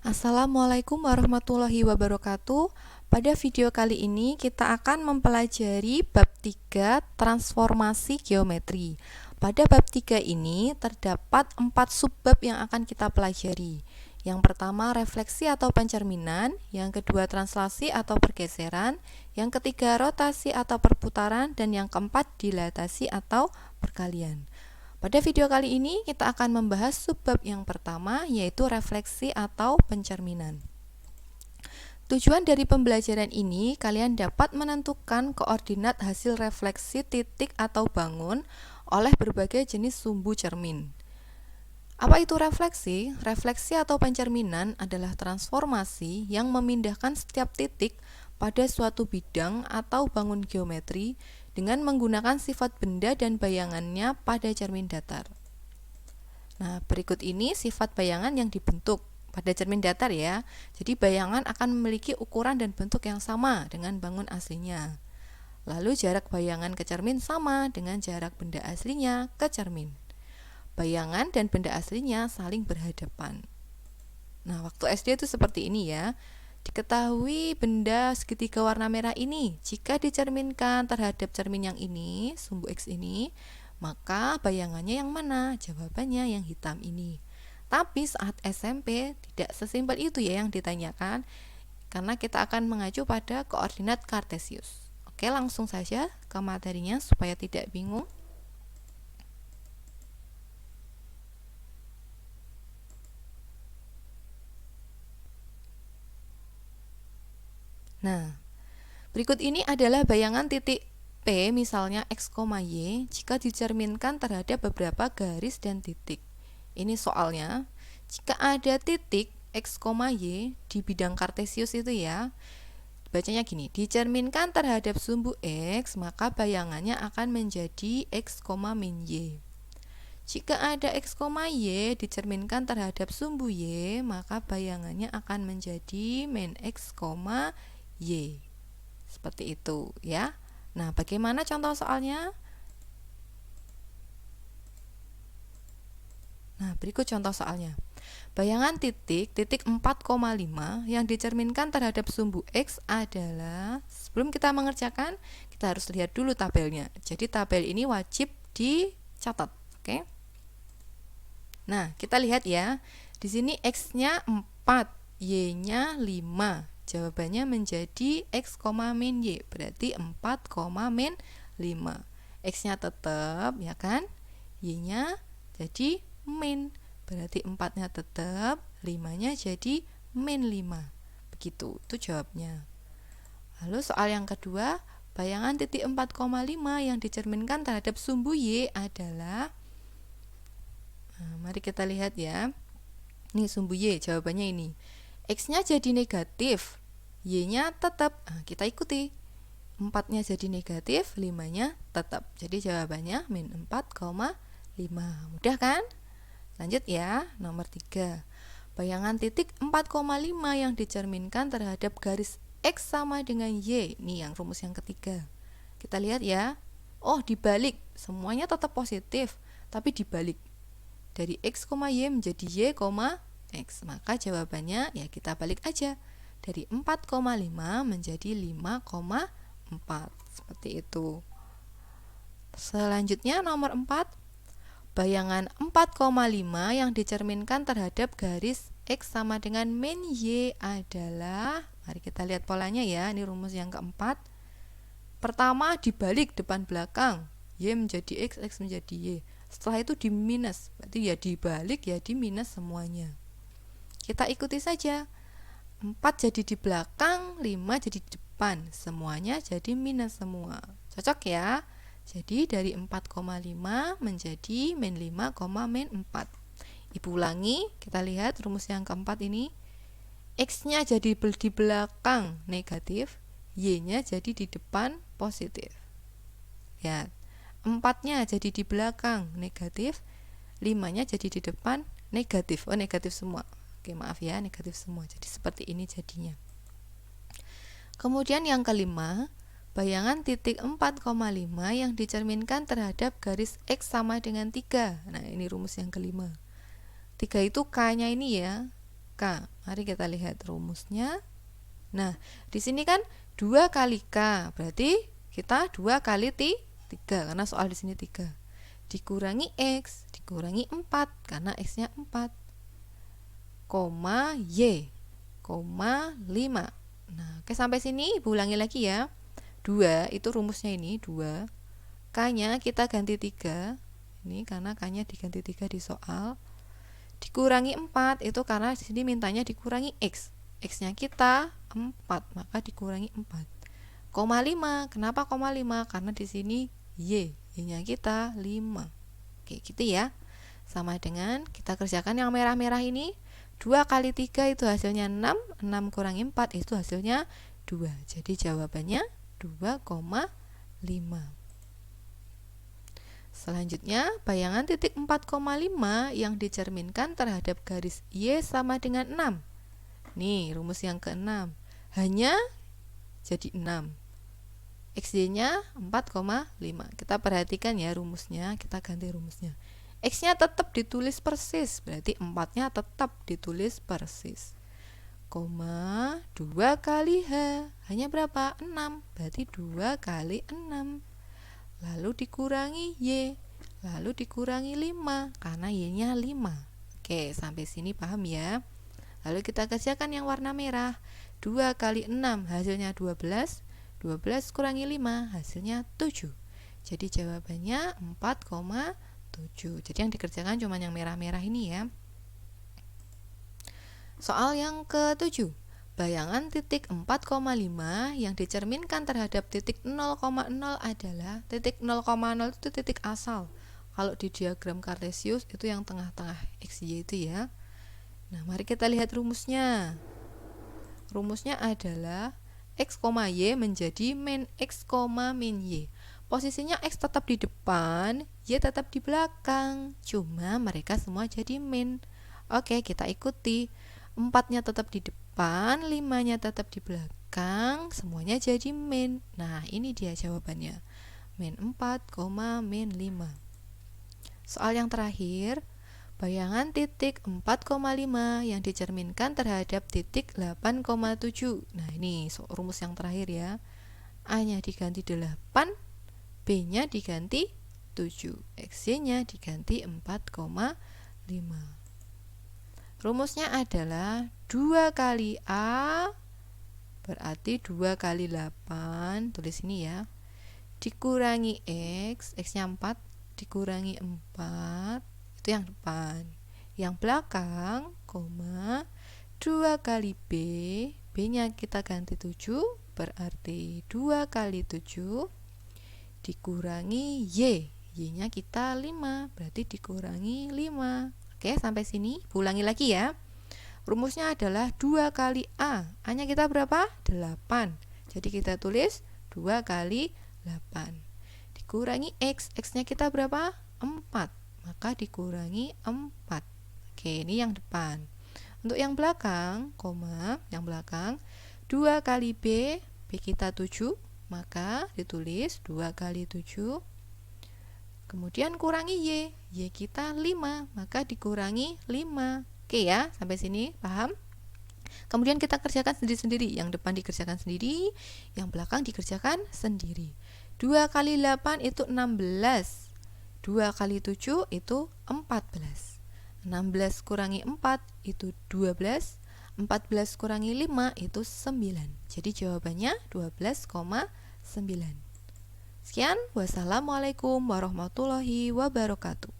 Assalamualaikum warahmatullahi wabarakatuh. Pada video kali ini kita akan mempelajari bab 3 transformasi geometri. Pada bab 3 ini terdapat 4 subbab yang akan kita pelajari. Yang pertama refleksi atau pencerminan, yang kedua translasi atau pergeseran, yang ketiga rotasi atau perputaran, dan yang keempat dilatasi atau perkalian. Pada video kali ini kita akan membahas subbab yang pertama, yaitu refleksi atau pencerminan. Tujuan dari pembelajaran ini, kalian dapat menentukan koordinat hasil refleksi titik atau bangun oleh berbagai jenis sumbu cermin. Apa itu refleksi? Refleksi atau pencerminan adalah transformasi yang memindahkan setiap titik pada suatu bidang atau bangun geometri dengan menggunakan sifat benda dan bayangannya pada cermin datar. Nah, berikut ini sifat bayangan yang dibentuk pada cermin datar ya. Jadi bayangan akan memiliki ukuran dan bentuk yang sama dengan bangun aslinya. Lalu jarak bayangan ke cermin sama dengan jarak benda aslinya ke cermin. Bayangan dan benda aslinya saling berhadapan. Nah, waktu SD itu seperti ini ya. Diketahui benda segitiga warna merah ini jika dicerminkan terhadap cermin yang ini, sumbu X ini, maka bayangannya yang mana? Jawabannya yang hitam ini. Tapi saat SMP tidak sesimpel itu ya yang ditanyakan, karena kita akan mengacu pada koordinat kartesius. Oke, langsung saja ke materinya supaya tidak bingung. Nah, berikut ini adalah bayangan titik P, misalnya X, Y, jika dicerminkan terhadap beberapa garis dan titik. Ini soalnya, jika ada titik X, Y di bidang kartesius itu ya, bacanya gini, dicerminkan terhadap sumbu X, maka bayangannya akan menjadi X, min Y. Jika ada X, Y dicerminkan terhadap sumbu Y, maka bayangannya akan menjadi min X, Y. Seperti itu ya. Nah, bagaimana contoh soalnya? Nah, berikut contoh soalnya. Bayangan titik 4,5 yang dicerminkan terhadap sumbu X adalah, sebelum kita mengerjakan, kita harus lihat dulu tabelnya. Jadi tabel ini wajib dicatat, oke? Nah, kita lihat ya. Di sini X-nya 4, Y-nya 5. Jawabannya menjadi X, min Y, berarti 4, min 5. X-nya tetap, ya kan? Y-nya jadi min, berarti 4-nya tetap, 5-nya jadi min 5. Begitu, itu jawabnya. Lalu soal yang kedua, bayangan titik 4,5 yang dicerminkan terhadap sumbu Y adalah, nah, mari kita lihat ya. Ini sumbu Y, jawabannya ini. X-nya jadi negatif, Y-nya tetap. Nah, kita ikuti. 4-nya jadi negatif, 5-nya tetap. Jadi jawabannya min 4,5. Mudah kan? Lanjut ya, nomor 3. Bayangan titik 4,5 yang dicerminkan terhadap garis X sama dengan Y. Ini yang rumus yang ketiga. Kita lihat ya. Oh, dibalik. Semuanya tetap positif, tapi dibalik. Dari X, Y menjadi Y, X. Maka jawabannya ya kita balik aja. Dari 4,5 menjadi 5,4. Seperti itu. Selanjutnya nomor 4. Bayangan 4,5 yang dicerminkan terhadap garis X sama dengan min Y adalah, mari kita lihat polanya ya. Ini rumus yang keempat. Pertama dibalik depan belakang. Y menjadi X, X menjadi Y. Setelah itu di minus, berarti ya dibalik ya di minus semuanya. Kita ikuti saja. 4 jadi di belakang, 5 jadi di depan. Semuanya jadi minus semua. Cocok ya? Jadi dari 4,5 menjadi min 5, min 4. Ibu ulangi, kita lihat rumus yang keempat ini. X-nya jadi di belakang negatif, Y-nya jadi di depan positif. Ya, 4-nya jadi di belakang negatif, 5-nya jadi di depan negatif. Oh, negatif semua. Oke, maaf ya, negatif semua. Jadi seperti ini jadinya. Kemudian yang kelima, bayangan titik 4,5 yang dicerminkan terhadap garis X sama dengan 3. Nah, ini rumus yang kelima. 3 itu K-nya ini ya. K. Mari kita lihat rumusnya. Nah, di sini kan 2 kali K, berarti kita 2 kali 3 karena soal di sini 3. Dikurangi X, dikurangi 4 karena X-nya 4. Koma Y, koma 5. Nah, oke, sampai sini Ibu ulangi lagi ya. 2 itu rumusnya ini 2. K-nya kita ganti 3. Ini karena K-nya diganti 3 di soal. Dikurangi 4 itu karena di sini mintanya dikurangi X. X-nya kita 4, maka dikurangi 4. Koma 5. Kenapa koma 5? Karena di sini Y. Y-nya kita 5. Oke, gitu ya. Sama dengan kita kerjakan yang merah-merah ini. 2 kali 3 itu hasilnya 6. 6 kurangi 4 itu hasilnya 2. Jadi jawabannya 2,5. Selanjutnya, bayangan titik 4,5 yang dicerminkan terhadap garis Y sama dengan 6. Nih, rumus yang ke-6. Hanya jadi 6. XY-nya 4,5. Kita perhatikan ya rumusnya, kita ganti rumusnya. X-nya tetap ditulis persis, berarti 4-nya tetap ditulis persis. Koma 2 kali H. Hanya berapa? 6. Berarti 2 kali 6. Lalu dikurangi Y, lalu dikurangi 5 karena Y-nya 5. Oke, sampai sini paham ya? Lalu kita kerjakan yang warna merah. 2 kali 6 hasilnya 12. 12 kurangi 5 hasilnya 7. Jadi jawabannya 4,7. Jadi yang dikerjakan cuma yang merah-merah ini ya. Soal yang ke-7. Bayangan titik 4,5 yang dicerminkan terhadap titik 0,0 adalah titik 0,0 itu titik asal. Kalau di diagram Kartesius itu yang tengah-tengah XY itu ya. Nah, mari kita lihat rumusnya. Rumusnya adalah X, Y menjadi min X, min Y. Posisinya X tetap di depan, Y tetap di belakang. Cuma mereka semua jadi min. Oke, kita ikuti. 4-nya tetap di depan, 5-nya tetap di belakang, semuanya jadi min. Nah, ini dia jawabannya. Min 4, min 5. Soal yang terakhir, bayangan titik 4,5 yang dicerminkan terhadap titik 8,7. Nah, ini rumus yang terakhir ya. A-nya diganti 8, B-nya diganti 7, X-nya diganti 4,5. Rumusnya adalah 2 kali A berarti 2 kali 8, tulis ini ya, dikurangi X, X-nya 4, dikurangi 4, itu yang depan. Yang belakang, koma, 2 kali B, B-nya kita ganti 7, berarti 2 kali 7, dikurangi Y, Y-nya kita 5, berarti dikurangi 5. Oke, sampai sini ulangi lagi ya. Rumusnya adalah 2 kali A. A-nya kita berapa? 8. Jadi kita tulis 2 kali 8. Dikurangi X. X-nya kita berapa? 4. Maka dikurangi 4. Oke, ini yang depan. Untuk yang belakang, koma, yang belakang, 2 kali B. B kita 7. Maka ditulis 2 kali 7. Kemudian kurangi Y, Y kita 5, maka dikurangi 5. Oke ya, sampai sini paham? Kemudian kita kerjakan sendiri-sendiri. Yang depan dikerjakan sendiri, yang belakang dikerjakan sendiri. 2 kali 8 itu 16. 2 kali 7 itu 14. 16 kurangi 4 itu 12. 14 kurangi 5 itu 9. Jadi jawabannya 12,9. Sekian, wassalamualaikum warahmatullahi wabarakatuh.